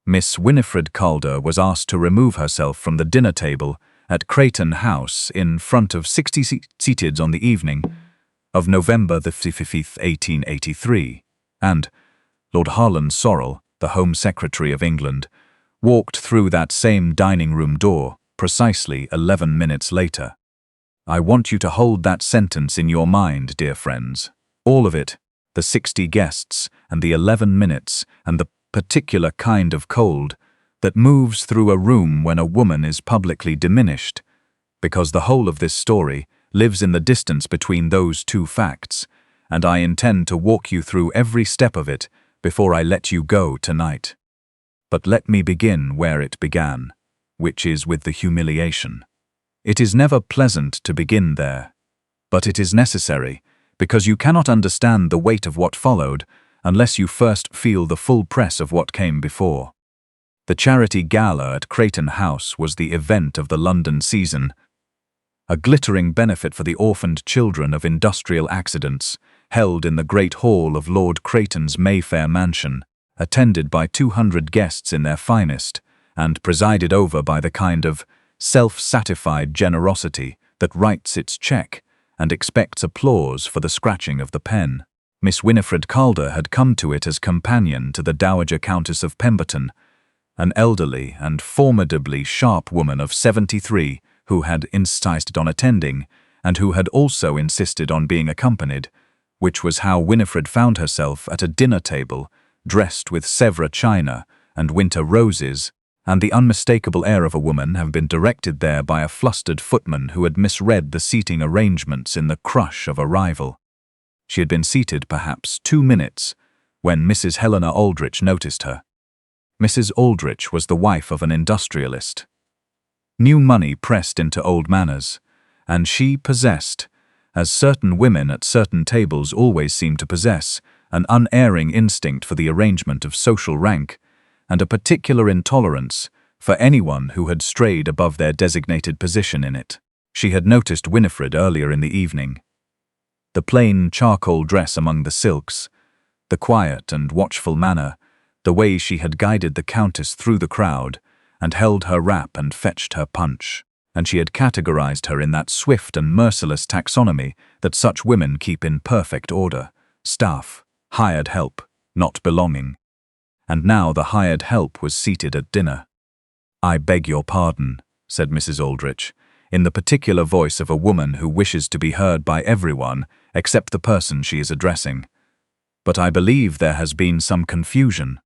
Miss Winifred Calder was asked to remove herself from the dinner table at Creighton House in front of 60 seated on the evening of November the 5th, 1883, and Lord Harlan Sorrell, the Home Secretary of England, walked through that same dining room door precisely 11 minutes later. I want you to hold that sentence in your mind, dear friends. All of it, the 60 guests and the 11 minutes and the particular kind of cold that moves through a room when a woman is publicly diminished, because the whole of this story lives in the distance between those two facts, and I intend to walk you through every step of it before I let you go tonight. But let me begin where it began, which is with the humiliation. It is never pleasant to begin there, but it is necessary, because you cannot understand the weight of what followed unless you first feel the full press of what came before. The charity gala at Creighton House was the event of the London season, a glittering benefit for the orphaned children of industrial accidents, held in the great hall of Lord Creighton's Mayfair mansion, attended by 200 guests in their finest, and presided over by the kind of self-satisfied generosity that writes its cheque and expects applause for the scratching of the pen. Miss Winifred Calder had come to it as companion to the Dowager Countess of Pemberton, an elderly and formidably sharp woman of 73 who had insisted on attending and who had also insisted on being accompanied, which was how Winifred found herself at a dinner table dressed with Sèvres china and winter roses, and the unmistakable air of a woman having been directed there by a flustered footman who had misread the seating arrangements in the crush of arrival. She had been seated perhaps 2 minutes when Mrs. Helena Aldrich noticed her. Mrs. Aldrich was the wife of an industrialist. New money pressed into old manners, and she possessed, as certain women at certain tables always seem to possess, an unerring instinct for the arrangement of social rank, and a particular intolerance for anyone who had strayed above their designated position in it. She had noticed Winifred earlier in the evening. The plain charcoal dress among the silks, the quiet and watchful manner, the way she had guided the Countess through the crowd and held her wrap and fetched her punch, and she had categorized her in that swift and merciless taxonomy that such women keep in perfect order: staff, hired help, not belonging. And now the hired help was seated at dinner. "I beg your pardon," said Mrs. Aldrich, in the particular voice of a woman who wishes to be heard by everyone except the person she is addressing, "but I believe there has been some confusion."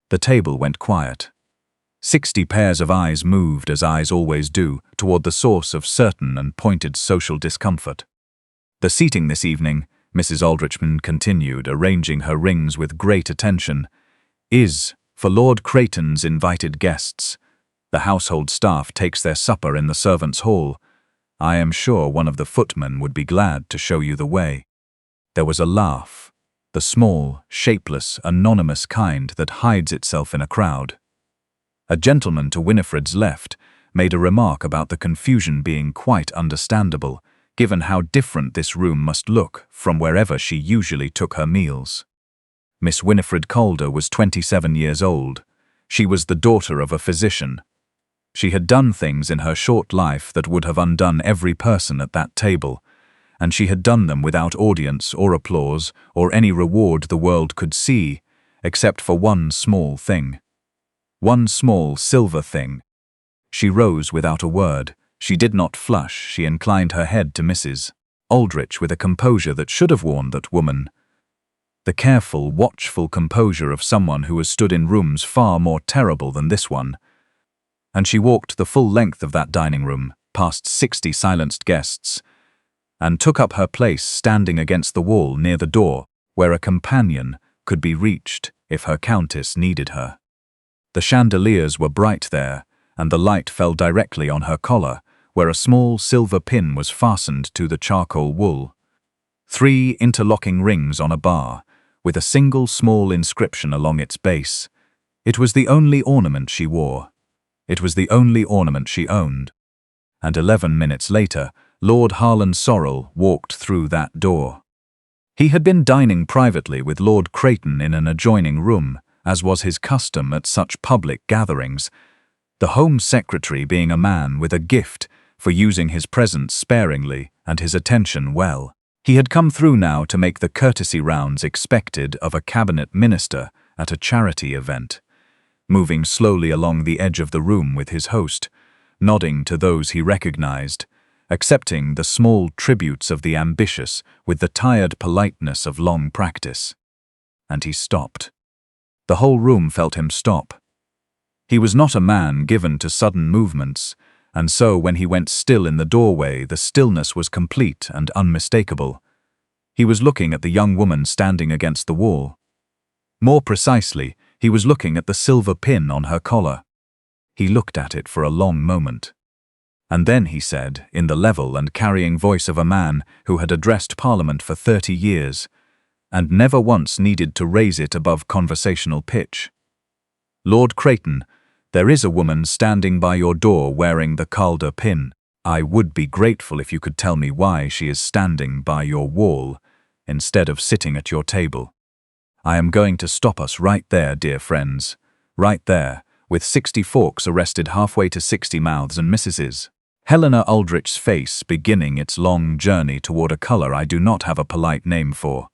The table went quiet. 60 pairs of eyes moved, as eyes always do, toward the source of certain and pointed social discomfort. "The seating this evening," Mrs. Aldrich continued, arranging her rings with great attention, "is for Lord Creighton's invited guests. The household staff takes their supper in the servants' hall. I am sure one of the footmen would be glad to show you the way." There was a laugh, the small, shapeless, anonymous kind that hides itself in a crowd. A gentleman to Winifred's left made a remark about the confusion being quite understandable, given how different this room must look from wherever she usually took her meals. Miss Winifred Calder was 27 years old. She was the daughter of a physician. She had done things in her short life that would have undone every person at that table, and she had done them without audience or applause or any reward the world could see, except for one small thing. One small silver thing. She rose without a word. She did not flush. She inclined her head to Mrs. Aldrich with a composure that should have warned that woman. The careful, watchful composure of someone who has stood in rooms far more terrible than this one. And she walked the full length of that dining room, past 60 silenced guests, and took up her place standing against the wall near the door, where a companion could be reached if her Countess needed her. The chandeliers were bright there, and the light fell directly on her collar, where a small silver pin was fastened to the charcoal wool. 3 interlocking rings on a bar, with a single small inscription along its base. It was the only ornament she wore. It was the only ornament she owned. And 11 minutes later, Lord Harlan Sorrell walked through that door. He had been dining privately with Lord Creighton in an adjoining room, as was his custom at such public gatherings, the Home Secretary being a man with a gift for using his presence sparingly and his attention well. He had come through now to make the courtesy rounds expected of a cabinet minister at a charity event, moving slowly along the edge of the room with his host, nodding to those he recognized, accepting the small tributes of the ambitious with the tired politeness of long practice. And he stopped. The whole room felt him stop. He was not a man given to sudden movements, and so when he went still in the doorway, the stillness was complete and unmistakable. He was looking at the young woman standing against the wall. More precisely, he was looking at the silver pin on her collar. He looked at it for a long moment. And then he said, in the level and carrying voice of a man who had addressed Parliament for 30 years, and never once needed to raise it above conversational pitch, "Lord Creighton, there is a woman standing by your door wearing the Calder pin. I would be grateful if you could tell me why she is standing by your wall instead of sitting at your table. I am going to stop us right there, dear friends, right there, with 60 forks arrested halfway to 60 mouths and Mrs. Helena Aldrich's face beginning its long journey toward a color I do not have a polite name for,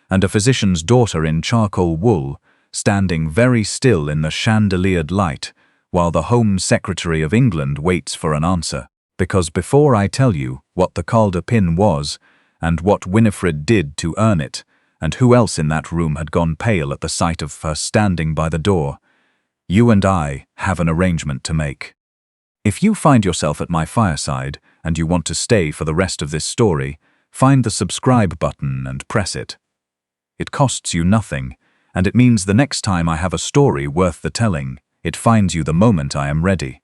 and a physician's daughter in charcoal wool, standing very still in the chandeliered light while the Home Secretary of England waits for an answer. Because before I tell you what the Calder pin was and what Winifred did to earn it, and who else in that room had gone pale at the sight of her standing by the door, you and I have an arrangement to make. If you find yourself at my fireside and you want to stay for the rest of this story, find the subscribe button and press it. It costs you nothing, and it means the next time I have a story worth the telling, it finds you the moment I am ready.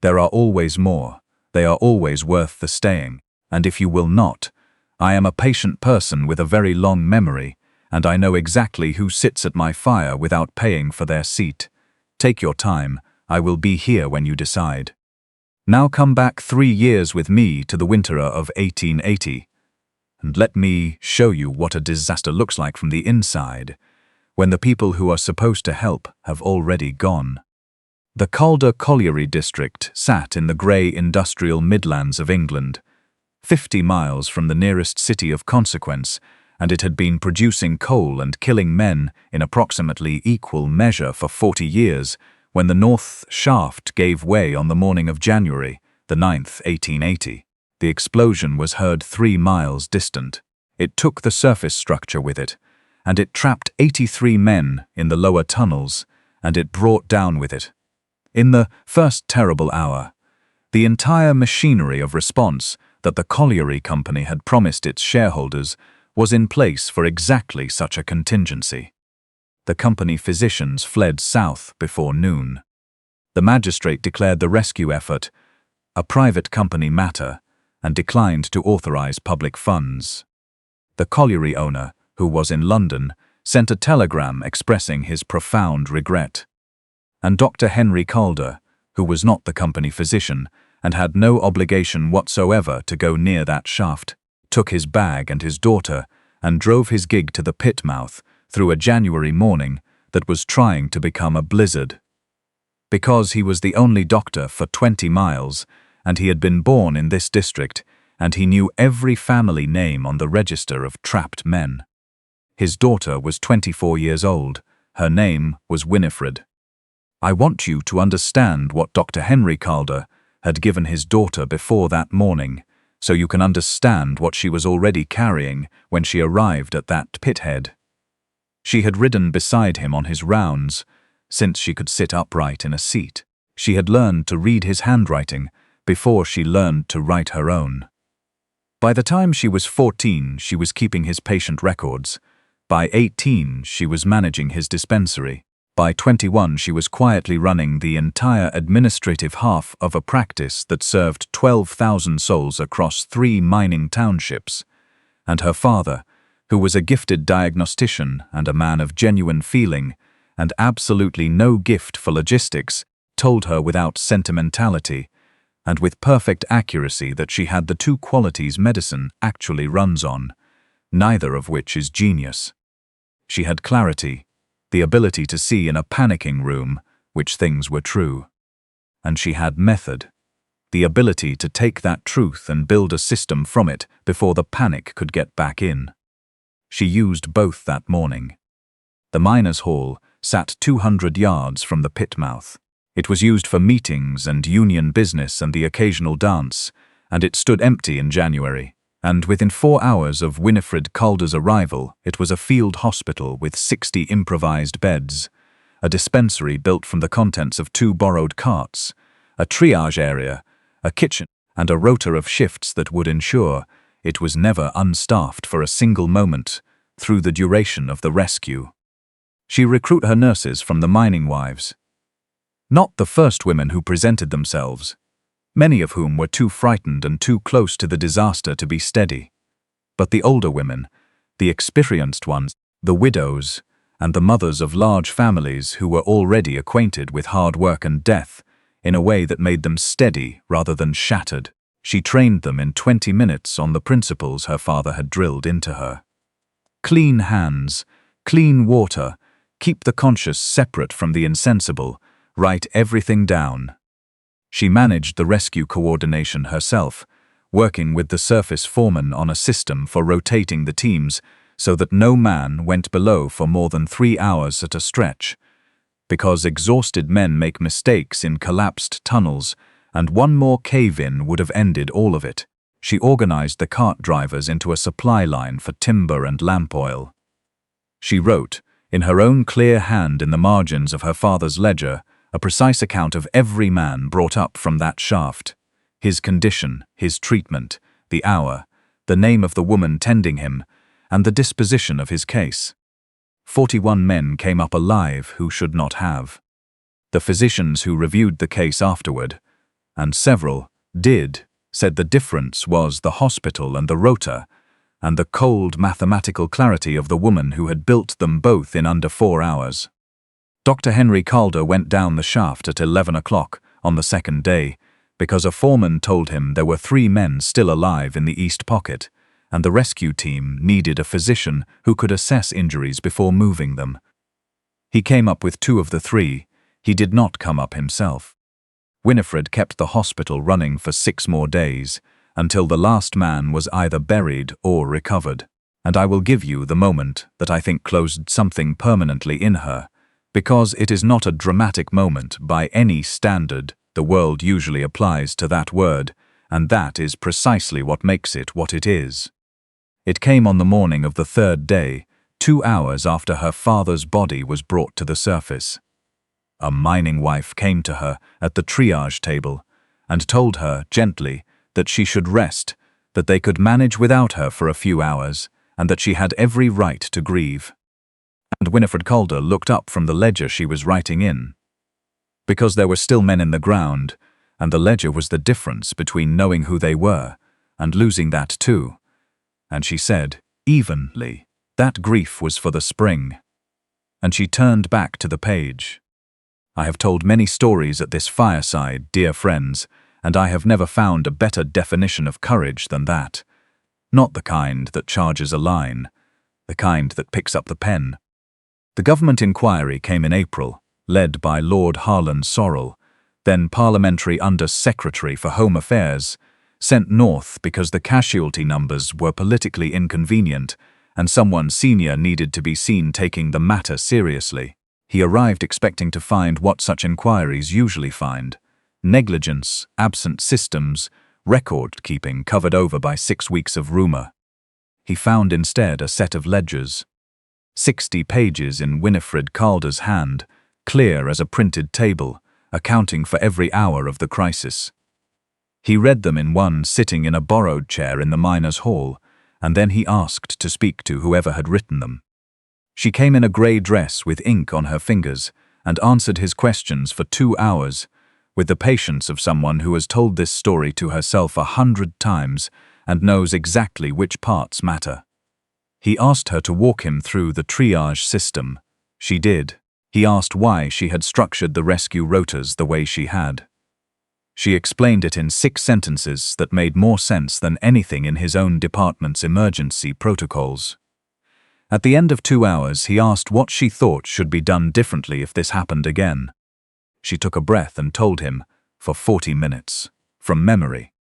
There are always more. They are always worth the staying, and if you will not, I am a patient person with a very long memory, and I know exactly who sits at my fire without paying for their seat. Take your time, I will be here when you decide. Now come back 3 years with me to the winter of 1880, and let me show you what a disaster looks like from the inside, when the people who are supposed to help have already gone. The Calder colliery district sat in the grey industrial Midlands of England, 50 miles from the nearest city of consequence, and it had been producing coal and killing men in approximately equal measure for 40 years when the North Shaft gave way on the morning of January the 9th, 1880. The explosion was heard 3 miles distant. It took the surface structure with it, and it trapped 83 men in the lower tunnels, and it brought down with it, in the first terrible hour, the entire machinery of response that the colliery company had promised its shareholders was in place for exactly such a contingency. The company physicians fled south before noon. The magistrate declared the rescue effort a private company matter and declined to authorize public funds. The colliery owner, who was in London, sent a telegram expressing his profound regret. And Dr. Henry Calder, who was not the company physician and had no obligation whatsoever to go near that shaft, took his bag and his daughter and drove his gig to the pit mouth through a January morning that was trying to become a blizzard. Because he was the only doctor for 20 miles, and he had been born in this district, and he knew every family name on the register of trapped men. His daughter was 24 years old. Her name was Winifred. I want you to understand what Dr. Henry Calder had given his daughter before that morning, so you can understand what she was already carrying when she arrived at that pithead. She had ridden beside him on his rounds, since she could sit upright in a seat. She had learned to read his handwriting before she learned to write her own. By the time she was 14, she was keeping his patient records. By 18, she was managing his dispensary. By 21, she was quietly running the entire administrative half of a practice that served 12,000 souls across 3 mining townships. And her father, who was a gifted diagnostician and a man of genuine feeling and absolutely no gift for logistics, told her without sentimentality and with perfect accuracy that she had the 2 qualities medicine actually runs on, neither of which is genius. She had clarity, the ability to see in a panicking room which things were true. And she had method, the ability to take that truth and build a system from it before the panic could get back in. She used both that morning. The miners' hall sat 200 yards from the pit mouth. It was used for meetings and union business and the occasional dance, and it stood empty in January. And within 4 hours of Winifred Calder's arrival, it was a field hospital with 60 improvised beds, a dispensary built from the contents of 2 borrowed carts, a triage area, a kitchen, and a rota of shifts that would ensure it was never unstaffed for a single moment through the duration of the rescue. She recruited her nurses from the mining wives. Not the first women who presented themselves, many of whom were too frightened and too close to the disaster to be steady, but the older women, the experienced ones, the widows, and the mothers of large families who were already acquainted with hard work and death in a way that made them steady rather than shattered. She trained them in 20 minutes on the principles her father had drilled into her. Clean hands, clean water, keep the conscious separate from the insensible, write everything down. She managed the rescue coordination herself, working with the surface foreman on a system for rotating the teams so that no man went below for more than 3 hours at a stretch, because exhausted men make mistakes in collapsed tunnels, and one more cave-in would have ended all of it. She organized the cart drivers into a supply line for timber and lamp oil. She wrote, in her own clear hand in the margins of her father's ledger, a precise account of every man brought up from that shaft, his condition, his treatment, the hour, the name of the woman tending him, and the disposition of his case. 41 men came up alive who should not have. The physicians who reviewed the case afterward, and several did, said the difference was the hospital and the rota, and the cold mathematical clarity of the woman who had built them both in under 4 hours. Dr. Henry Calder went down the shaft at 11 o'clock on the second day because a foreman told him there were 3 men still alive in the east pocket, and the rescue team needed a physician who could assess injuries before moving them. He came up with 2 of the 3. He did not come up himself. Winifred kept the hospital running for 6 more days, until the last man was either buried or recovered. And I will give you the moment that I think closed something permanently in her, because it is not a dramatic moment by any standard the world usually applies to that word, and that is precisely what makes it what it is. It came on the morning of the 3rd day, 2 hours after her father's body was brought to the surface. A mining wife came to her at the triage table and told her gently that she should rest, that they could manage without her for a few hours, and that she had every right to grieve. And Winifred Calder looked up from the ledger she was writing in. Because there were still men in the ground, and the ledger was the difference between knowing who they were and losing that too. And she said, evenly, that grief was for the spring. And she turned back to the page. I have told many stories at this fireside, dear friends, and I have never found a better definition of courage than that. Not the kind that charges a line, the kind that picks up the pen. The government inquiry came in April, led by Lord Harlan Sorrell, then Parliamentary Under-Secretary for Home Affairs, sent north because the casualty numbers were politically inconvenient and someone senior needed to be seen taking the matter seriously. He arrived expecting to find what such inquiries usually find: negligence, absent systems, record-keeping covered over by 6 weeks of rumor. He found instead a set of ledgers, 60 pages in Winifred Calder's hand, clear as a printed table, accounting for every hour of the crisis. He read them in one sitting in a borrowed chair in the miners' hall, and then he asked to speak to whoever had written them. She came in a grey dress with ink on her fingers and answered his questions for 2 hours, with the patience of someone who has told this story to herself 100 times and knows exactly which parts matter. He asked her to walk him through the triage system. She did. He asked why she had structured the rescue rotas the way she had. She explained it in 6 sentences that made more sense than anything in his own department's emergency protocols. At the end of 2 hours, he asked what she thought should be done differently if this happened again. She took a breath and told him, for 40 minutes, from memory.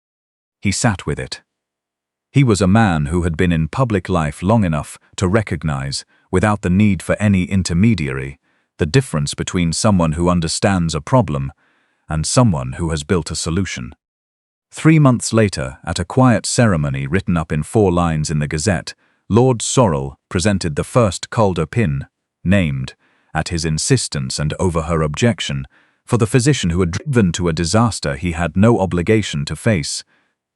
He sat with it. He was a man who had been in public life long enough to recognize, without the need for any intermediary, the difference between someone who understands a problem and someone who has built a solution. 3 months later, at a quiet ceremony written up in 4 lines in the Gazette, Lord Sorrell presented the first Calder pin, named, at his insistence and over her objection, for the physician who had driven to a disaster he had no obligation to face,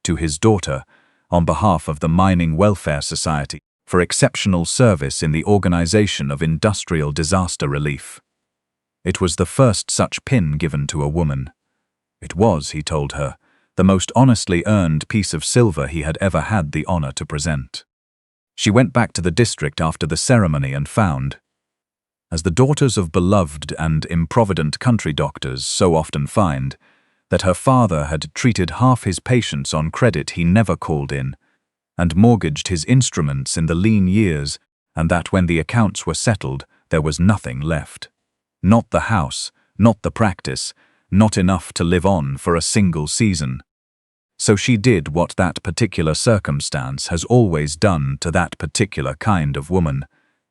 to his daughter, on behalf of the Mining Welfare Society, for exceptional service in the organization of industrial disaster relief. It was the first such pin given to a woman. It was, he told her, the most honestly earned piece of silver he had ever had the honor to present. She went back to the district after the ceremony and found, as the daughters of beloved and improvident country doctors so often find, that her father had treated half his patients on credit he never called in, and mortgaged his instruments in the lean years, and that when the accounts were settled, there was nothing left. Not the house, not the practice, not enough to live on for a single season. So she did what that particular circumstance has always done to that particular kind of woman.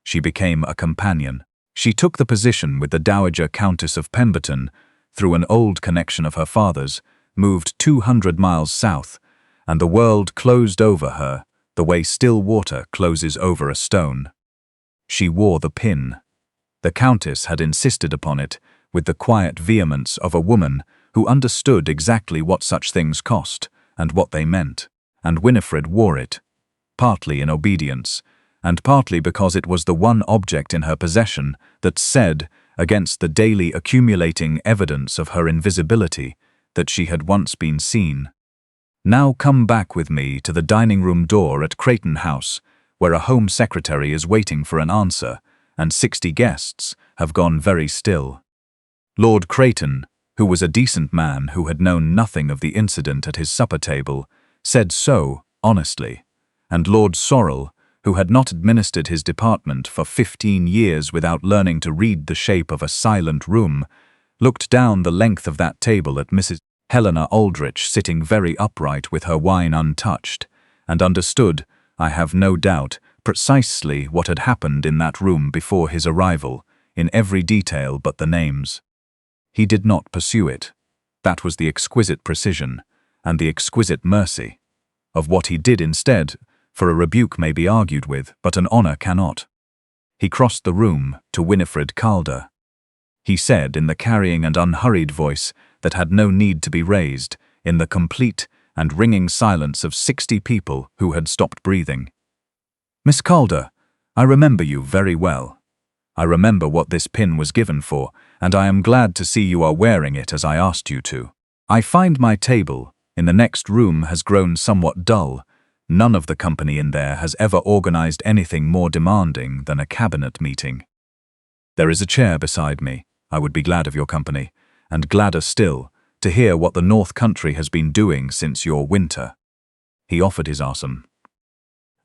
She became a companion. She took the position with the Dowager Countess of Pemberton, through an old connection of her father's, moved 200 miles south, and the world closed over her the way still water closes over a stone. She wore the pin. The Countess had insisted upon it with the quiet vehemence of a woman who understood exactly what such things cost and what they meant, and Winifred wore it, partly in obedience, and partly because it was the one object in her possession that said, against the daily accumulating evidence of her invisibility, that she had once been seen. Now come back with me to the dining-room door at Creighton House, where a Home Secretary is waiting for an answer, and 60 guests have gone very still. Lord Creighton, who was a decent man who had known nothing of the incident at his supper table, said so, honestly, and Lord Sorrell, who had not administered his department for 15 years without learning to read the shape of a silent room, looked down the length of that table at Mrs. Helena Aldrich sitting very upright with her wine untouched, and understood, I have no doubt, precisely what had happened in that room before his arrival, in every detail but the names. He did not pursue it. That was the exquisite precision, and the exquisite mercy. Of what he did instead, for a rebuke may be argued with, but an honor cannot. He crossed the room to Winifred Calder. He said in the carrying and unhurried voice that had no need to be raised, in the complete and ringing silence of 60 people who had stopped breathing, "Miss Calder, I remember you very well. I remember what this pin was given for, and I am glad to see you are wearing it as I asked you to. I find my table in the next room has grown somewhat dull. None of the company in there has ever organized anything more demanding than a cabinet meeting. There is a chair beside me. I would be glad of your company, and gladder still, to hear what the North Country has been doing since your winter." He offered his arm.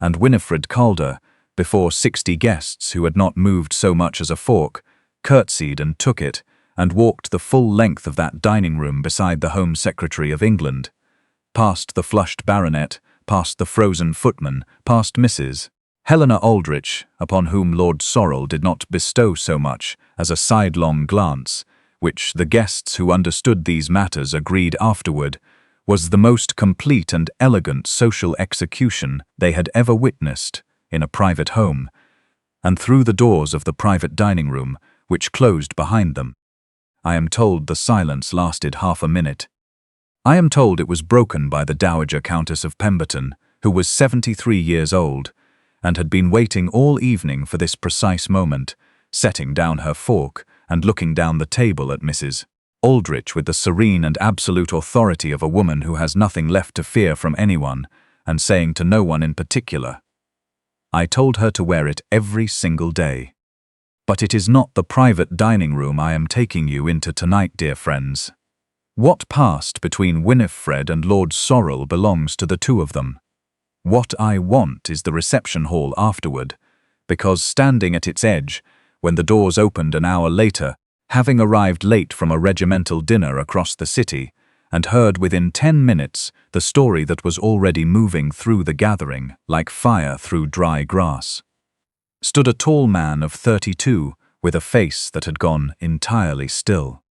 And Winifred Calder, before 60 guests who had not moved so much as a fork, curtsied and took it, and walked the full length of that dining-room beside the Home Secretary of England, past the flushed baronet, past the frozen footman, past Mrs. Helena Aldrich, upon whom Lord Sorrell did not bestow so much as a sidelong glance, which the guests who understood these matters agreed afterward was the most complete and elegant social execution they had ever witnessed in a private home, and through the doors of the private dining-room, which closed behind them. I am told the silence lasted half a minute. I am told it was broken by the Dowager Countess of Pemberton, who was 73 years old, and had been waiting all evening for this precise moment, setting down her fork and looking down the table at Mrs. Aldrich with the serene and absolute authority of a woman who has nothing left to fear from anyone, and saying to no one in particular, "I told her to wear it every single day. But it is not the private dining room I am taking you into tonight, dear friends. What passed between Winifred and Lord Sorrell belongs to the two of them. What I want is the reception hall afterward, because standing at its edge, when the doors opened an hour later, having arrived late from a regimental dinner across the city, and heard within 10 minutes the story that was already moving through the gathering like fire through dry grass, stood a tall man of 32 with a face that had gone entirely still.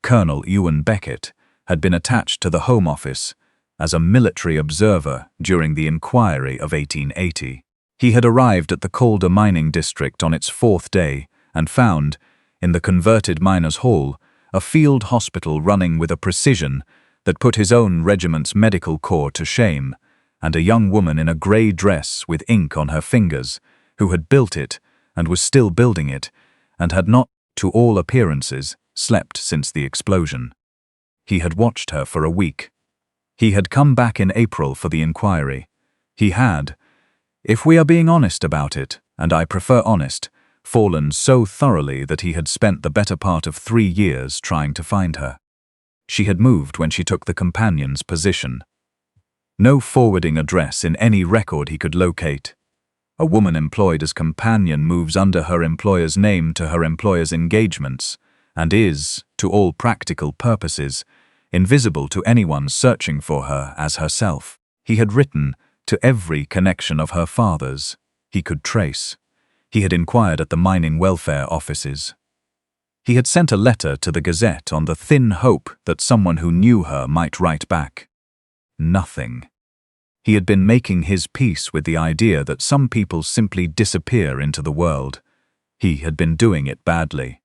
Colonel Ewan Beckett had been attached to the Home Office as a military observer during the inquiry of 1880. He had arrived at the Calder mining district on its 4th day and found, in the converted miners' hall, a field hospital running with a precision that put his own regiment's medical corps to shame, and a young woman in a grey dress with ink on her fingers, who had built it and was still building it, and had not, to all appearances, slept since the explosion. He had watched her for a week. He had come back in April for the inquiry. He had, if we are being honest about it, and I prefer honest, fallen so thoroughly that he had spent the better part of 3 years trying to find her. She had moved when she took the companion's position. No forwarding address in any record he could locate. A woman employed as companion moves under her employer's name to her employer's engagements, and is, to all practical purposes, invisible to anyone searching for her as herself. He had written to every connection of her father's he could trace. He had inquired at the mining welfare offices. He had sent a letter to the Gazette on the thin hope that someone who knew her might write back. Nothing. He had been making his peace with the idea that some people simply disappear into the world. He had been doing it badly.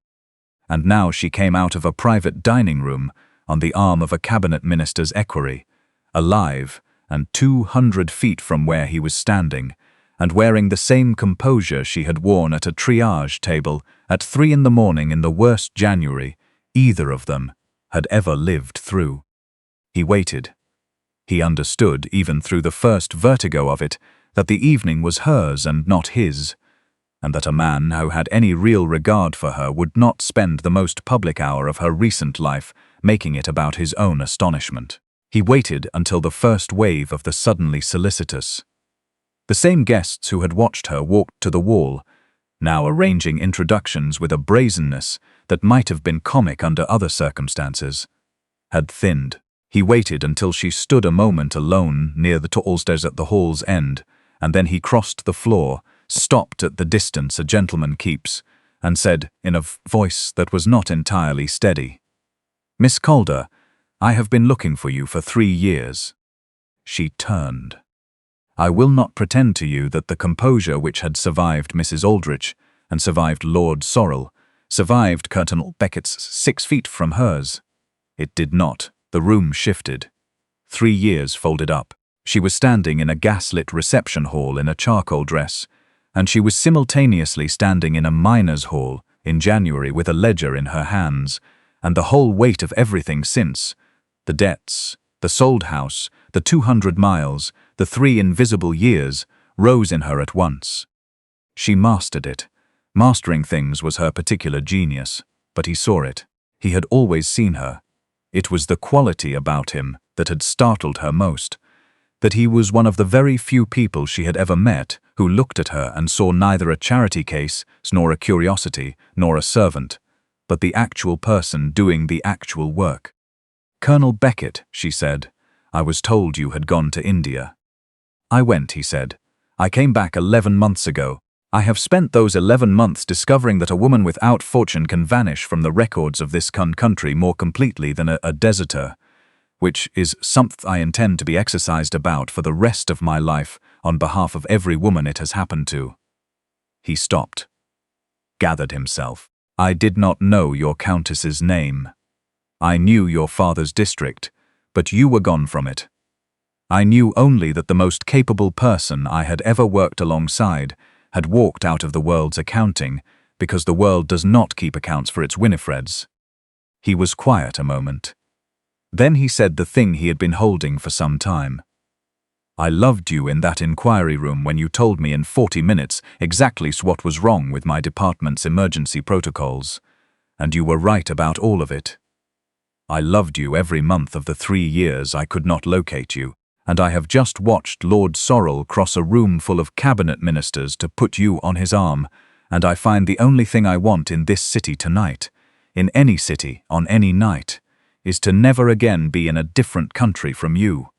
And now she came out of a private dining room on the arm of a cabinet minister's equerry, alive and 200 feet from where he was standing, and wearing the same composure she had worn at a triage table at 3 in the morning in the worst January either of them had ever lived through. He waited. He understood, even through the first vertigo of it, that the evening was hers and not his, and that a man who had any real regard for her would not spend the most public hour of her recent life making it about his own astonishment. He waited until the first wave of the suddenly solicitous. The same guests who had watched her walked to the wall, now arranging introductions with a brazenness that might have been comic under other circumstances, had thinned. He waited until she stood a moment alone near the tall stairs at the hall's end, and then he crossed the floor, stopped at the distance a gentleman keeps, and said in a voice that was not entirely steady, "Miss Calder, I have been looking for you for 3 years." She turned. I will not pretend to you that the composure which had survived Mrs. Aldrich and survived Lord Sorrell survived Colonel Beckett's 6 feet from hers. It did not. The room shifted. 3 years folded up. She was standing in a gaslit reception hall in a charcoal dress, and she was simultaneously standing in a miner's hall in January with a ledger in her hands, and the whole weight of everything since, the debts, the sold house, the 200 miles, the 3 invisible years, rose in her at once. She mastered it. Mastering things was her particular genius, but he saw it. He had always seen her. It was the quality about him that had startled her most, that he was one of the very few people she had ever met who looked at her and saw neither a charity case, nor a curiosity, nor a servant, but the actual person doing the actual work. "Colonel Beckett," she said, "I was told you had gone to India." "I went," he said. "I came back 11 months ago. I have spent those 11 months discovering that a woman without fortune can vanish from the records of this country more completely than a deserter, which is something I intend to be exercised about for the rest of my life on behalf of every woman it has happened to." He stopped, gathered himself. "I did not know your countess's name. I knew your father's district, but you were gone from it. I knew only that the most capable person I had ever worked alongside had walked out of the world's accounting because the world does not keep accounts for its Winifreds." He was quiet a moment. Then he said the thing he had been holding for some time. "I loved you in that inquiry room when you told me in 40 minutes exactly what was wrong with my department's emergency protocols, and you were right about all of it. I loved you every month of the 3 years I could not locate you, and I have just watched Lord Sorrell cross a room full of cabinet ministers to put you on his arm, and I find the only thing I want in this city tonight, in any city, on any night, is to never again be in a different country from you.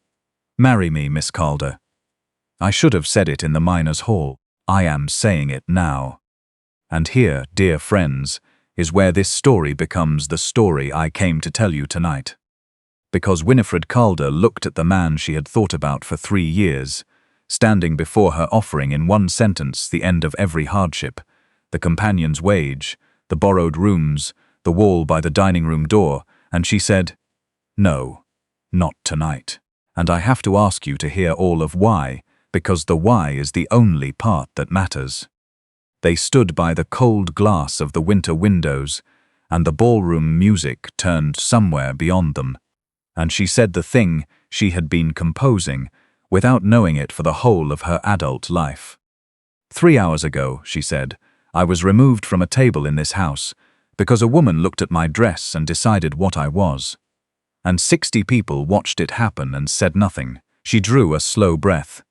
Marry me, Miss Calder. I should have said it in the miners' hall. I am saying it now. And here, dear friends, is where this story becomes the story I came to tell you tonight. Because Winifred Calder looked at the man she had thought about for 3 years, standing before her offering in one sentence the end of every hardship, the companion's wage, the borrowed rooms, the wall by the dining room door, and she said, "No, not tonight." And I have to ask you to hear all of why, because the why is the only part that matters. They stood by the cold glass of the winter windows, and the ballroom music turned somewhere beyond them, and she said the thing she had been composing, without knowing it for the whole of her adult life. 3 hours ago, she said, I was removed from a table in this house, because a woman looked at my dress and decided what I was. And 60 people watched it happen and said nothing. She drew a slow breath.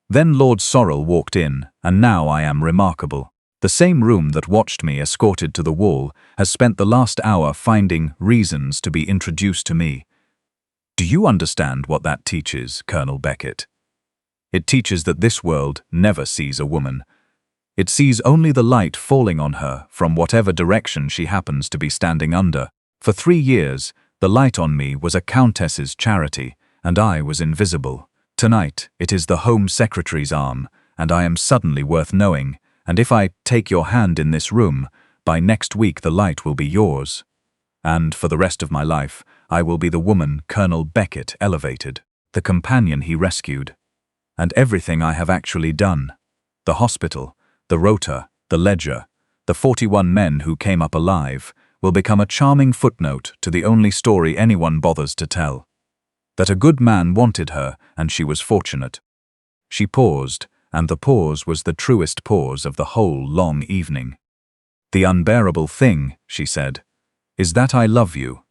Then Lord Sorrell walked in, and now I am remarkable. The same room that watched me escorted to the wall has spent the last hour finding reasons to be introduced to me. Do you understand what that teaches, Colonel Beckett? It teaches that this world never sees a woman. It sees only the light falling on her from whatever direction she happens to be standing under. For 3 years, the light on me was a countess's charity, and I was invisible. Tonight, it is the Home Secretary's arm, and I am suddenly worth knowing, and if I take your hand in this room, by next week the light will be yours. And for the rest of my life, I will be the woman Colonel Beckett elevated, the companion he rescued. And everything I have actually done, the hospital, the rota, the ledger, the 41 men who came up alive, will become a charming footnote to the only story anyone bothers to tell. That a good man wanted her, and she was fortunate. She paused, and the pause was the truest pause of the whole long evening. The unbearable thing, she said, is that I love you.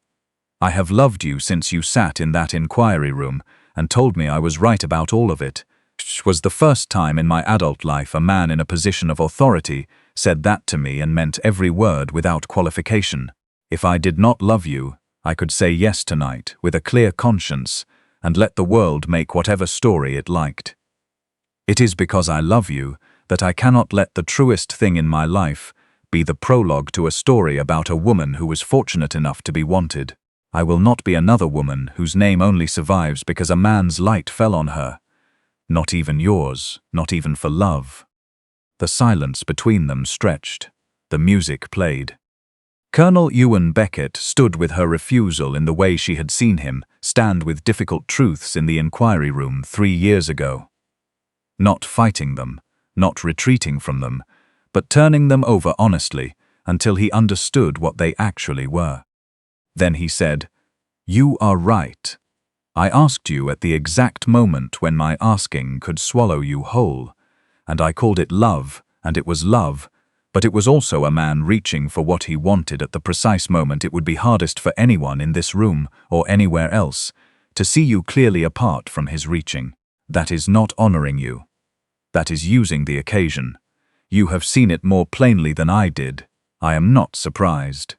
I have loved you since you sat in that inquiry room and told me I was right about all of it. It was the first time in my adult life a man in a position of authority said that to me and meant every word without qualification. If I did not love you, I could say yes tonight with a clear conscience and let the world make whatever story it liked. It is because I love you that I cannot let the truest thing in my life be the prologue to a story about a woman who was fortunate enough to be wanted. I will not be another woman whose name only survives because a man's light fell on her. Not even yours, not even for love. The silence between them stretched. The music played. Colonel Ewan Beckett stood with her refusal in the way she had seen him stand with difficult truths in the inquiry room 3 years ago. Not fighting them, not retreating from them, but turning them over honestly until he understood what they actually were. Then he said, "You are right. I asked you at the exact moment when my asking could swallow you whole, and I called it love, and it was love, but it was also a man reaching for what he wanted at the precise moment it would be hardest for anyone in this room or anywhere else to see you clearly apart from his reaching. That is not honoring you. That is using the occasion. You have seen it more plainly than I did. I am not surprised.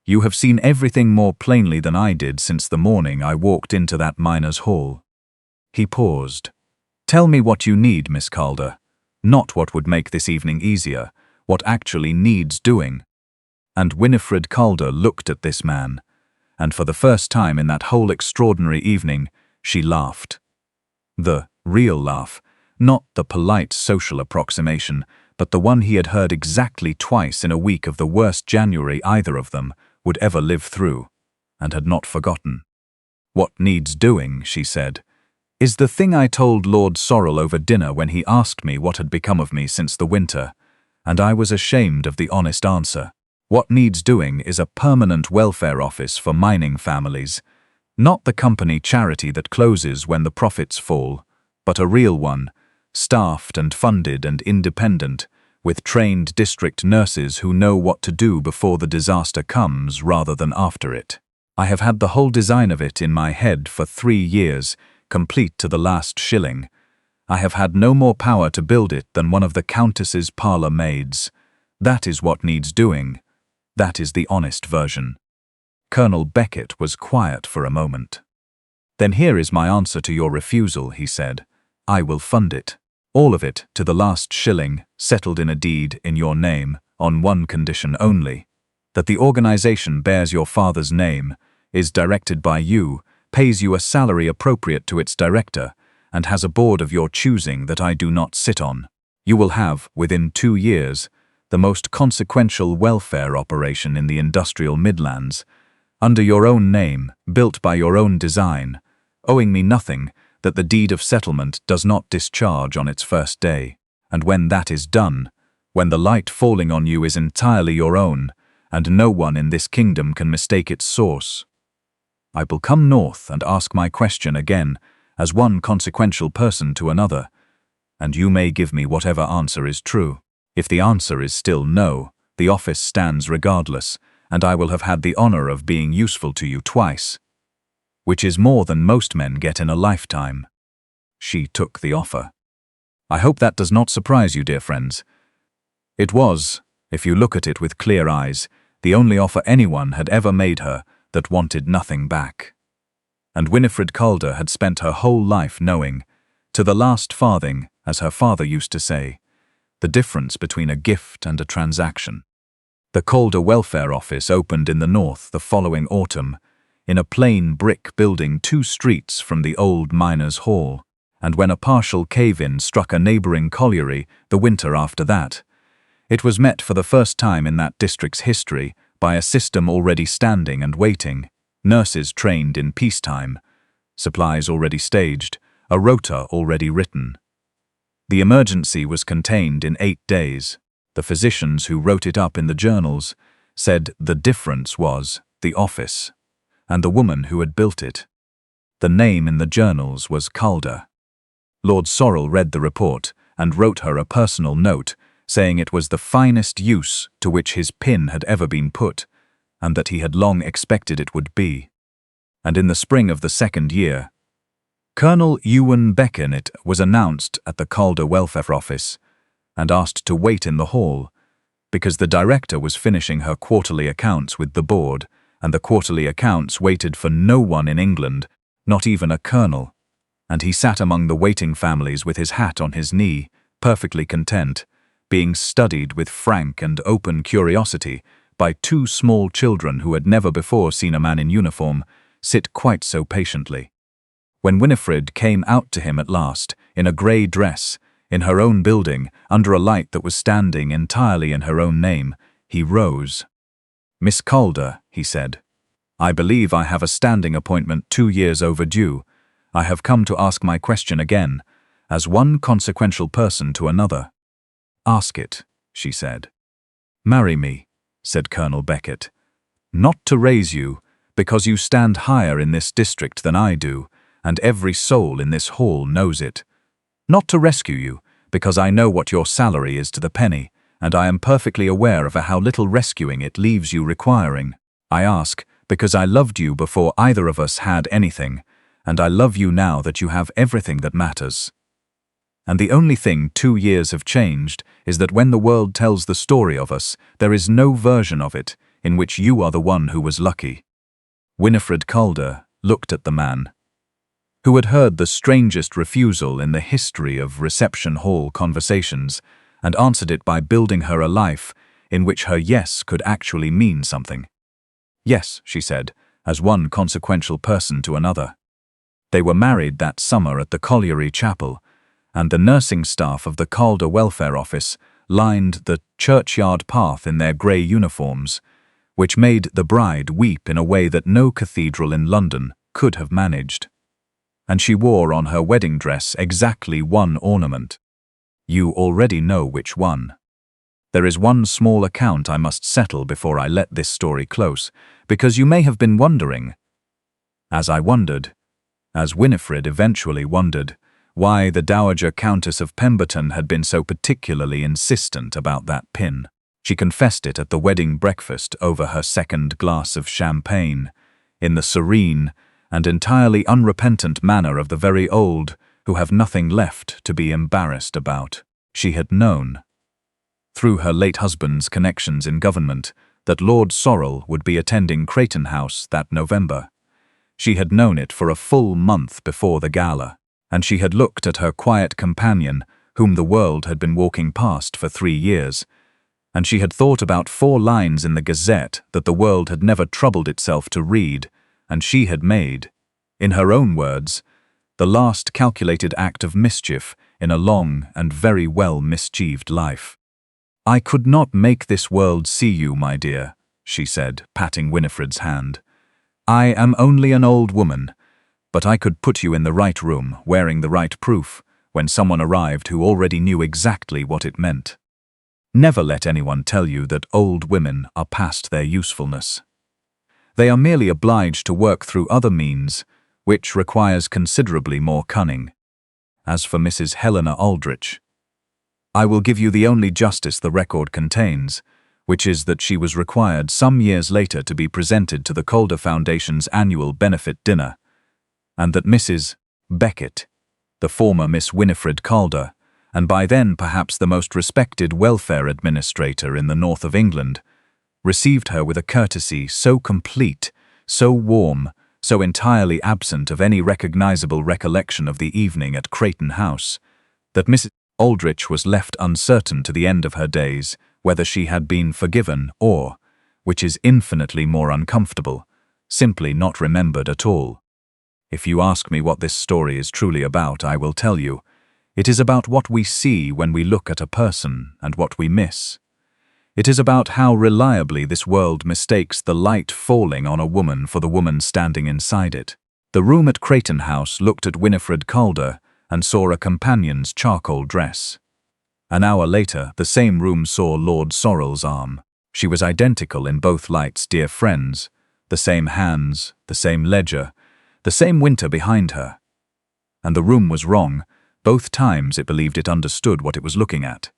You have seen everything more plainly than I did since the morning I walked into that miner's hall." He paused. "Tell me what you need, Miss Calder. Not what would make this evening easier, what actually needs doing." And Winifred Calder looked at this man, and for the first time in that whole extraordinary evening, she laughed. The real laugh, not the polite social approximation, but the one he had heard exactly twice in a week of the worst January either of them would ever live through, and had not forgotten. "What needs doing," she said, "is the thing I told Lord Sorrell over dinner when he asked me what had become of me since the winter, and I was ashamed of the honest answer. What needs doing is a permanent welfare office for mining families, not the company charity that closes when the profits fall, but a real one, staffed and funded and independent, with trained district nurses who know what to do before the disaster comes rather than after it. I have had the whole design of it in my head for 3 years, complete to the last shilling. I have had no more power to build it than one of the Countess's parlour maids. That is what needs doing. That is the honest version." Colonel Beckett was quiet for a moment. "Then here is my answer to your refusal," he said. "I will fund it. All of it, to the last shilling, settled in a deed in your name, on one condition only: that the organization bears your father's name, is directed by you, pays you a salary appropriate to its director, and has a board of your choosing that I do not sit on. You will have, within 2 years, the most consequential welfare operation in the industrial Midlands, under your own name, built by your own design, owing me nothing that the deed of settlement does not discharge on its first day. And when that is done, when the light falling on you is entirely your own, and no one in this kingdom can mistake its source, I will come north and ask my question again, as one consequential person to another, and you may give me whatever answer is true. If the answer is still no, the office stands regardless, and I will have had the honor of being useful to you twice, which is more than most men get in a lifetime." She took the offer. I hope that does not surprise you, dear friends. It was, if you look at it with clear eyes, the only offer anyone had ever made her that wanted nothing back. And Winifred Calder had spent her whole life knowing, to the last farthing, as her father used to say, the difference between a gift and a transaction. The Calder Welfare Office opened in the north the following autumn, in a plain brick building 2 streets from the old Miners' Hall, and when a partial cave-in struck a neighbouring colliery the winter after that, it was met for the first time in that district's history by a system already standing and waiting, nurses trained in peacetime, supplies already staged, a rota already written. The emergency was contained in 8 days. The physicians who wrote it up in the journals said the difference was the office, and the woman who had built it. The name in the journals was Calder. Lord Sorrell read the report and wrote her a personal note, saying it was the finest use to which his pin had ever been put, and that he had long expected it would be. And in the spring of the 2nd year, Colonel Ewan Beckett was announced at the Calder Welfare Office and asked to wait in the hall, because the director was finishing her quarterly accounts with the board, and the quarterly accounts waited for no one in England, not even a colonel, and he sat among the waiting families with his hat on his knee, perfectly content, being studied with frank and open curiosity by 2 small children who had never before seen a man in uniform sit quite so patiently. When Winifred came out to him at last, in a grey dress, in her own building, under a light that was standing entirely in her own name, he rose. "Miss Calder," he said, "I believe I have a standing appointment 2 years overdue. I have come to ask my question again, as one consequential person to another." "Ask it," she said. "Marry me," said Colonel Beckett. "Not to raise you, because you stand higher in this district than I do, and every soul in this hall knows it. Not to rescue you, because I know what your salary is to the penny, and I am perfectly aware of how little rescuing it leaves you requiring. I ask, because I loved you before either of us had anything, and I love you now that you have everything that matters. And the only thing 2 years have changed is that when the world tells the story of us, there is no version of it in which you are the one who was lucky." Winifred Calder looked at the man, who had heard the strangest refusal in the history of reception hall conversations, and answered it by building her a life in which her yes could actually mean something. "Yes," she said, as one consequential person to another. They were married that summer at the colliery chapel, and the nursing staff of the Calder Welfare Office lined the churchyard path in their grey uniforms, which made the bride weep in a way that no cathedral in London could have managed. And she wore on her wedding dress exactly one ornament. You already know which one. There is one small account I must settle before I let this story close, because you may have been wondering, as I wondered, as Winifred eventually wondered, why the Dowager Countess of Pemberton had been so particularly insistent about that pin. She confessed it at the wedding breakfast over her 2nd glass of champagne, in the serene and entirely unrepentant manner of the very old, who have nothing left to be embarrassed about. She had known, through her late husband's connections in government, that Lord Sorrell would be attending Creighton House that November. She had known it for a full month before the gala, and she had looked at her quiet companion, whom the world had been walking past for 3 years, and she had thought about 4 lines in the Gazette that the world had never troubled itself to read, and she had made, in her own words, the last calculated act of mischief in a long and very well mischieved life. "I could not make this world see you, my dear," she said, patting Winifred's hand. "I am only an old woman, but I could put you in the right room, wearing the right proof, when someone arrived who already knew exactly what it meant. Never let anyone tell you that old women are past their usefulness. They are merely obliged to work through other means, which requires considerably more cunning. As for Mrs. Helena Aldrich, I will give you the only justice the record contains, which is that she was required some years later to be presented to the Calder Foundation's annual benefit dinner, and that Mrs. Beckett, the former Miss Winifred Calder, and by then perhaps the most respected welfare administrator in the north of England, received her with a courtesy so complete, so warm, so entirely absent of any recognizable recollection of the evening at Creighton House, that Mrs. Aldrich was left uncertain to the end of her days whether she had been forgiven or, which is infinitely more uncomfortable, simply not remembered at all. If you ask me what this story is truly about, I will tell you. It is about what we see when we look at a person and what we miss. It is about how reliably this world mistakes the light falling on a woman for the woman standing inside it. The room at Creighton House looked at Winifred Calder and saw a companion's charcoal dress. An hour later, the same room saw Lord Sorrell's arm. She was identical in both lights, dear friends, the same hands, the same ledger, the same winter behind her. And the room was wrong. Both times it believed it understood what it was looking at.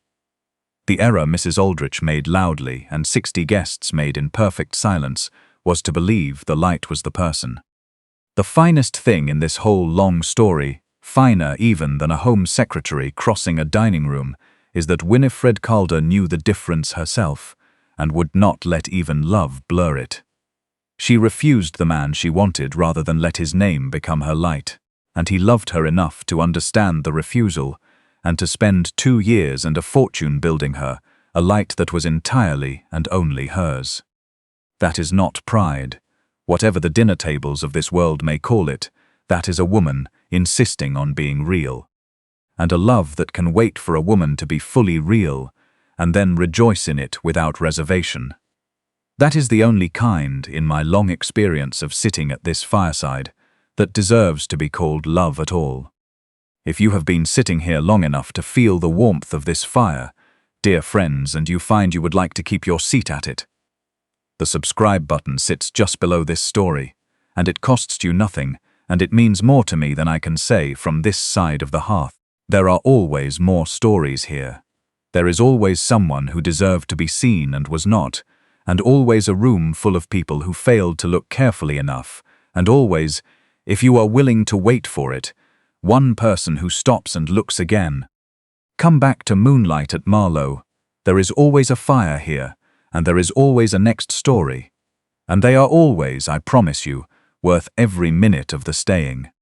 The error Mrs. Aldrich made loudly and 60 guests made in perfect silence was to believe the light was the person. The finest thing in this whole long story, finer even than a Home Secretary crossing a dining room, is that Winifred Calder knew the difference herself and would not let even love blur it. She refused the man she wanted rather than let his name become her light, and he loved her enough to understand the refusal and to spend 2 years and a fortune building her a light that was entirely and only hers. That is not pride. Whatever the dinner tables of this world may call it, that is a woman insisting on being real. And a love that can wait for a woman to be fully real and then rejoice in it without reservation. That is the only kind, in my long experience of sitting at this fireside, that deserves to be called love at all. If you have been sitting here long enough to feel the warmth of this fire, dear friends, and you find you would like to keep your seat at it, the subscribe button sits just below this story, and it costs you nothing, and it means more to me than I can say from this side of the hearth. There are always more stories here. There is always someone who deserved to be seen and was not, and always a room full of people who failed to look carefully enough, and always, if you are willing to wait for it, one person who stops and looks again. Come back to Moonlight at Marlowe. There is always a fire here, and there is always a next story. And they are always, I promise you, worth every minute of the staying.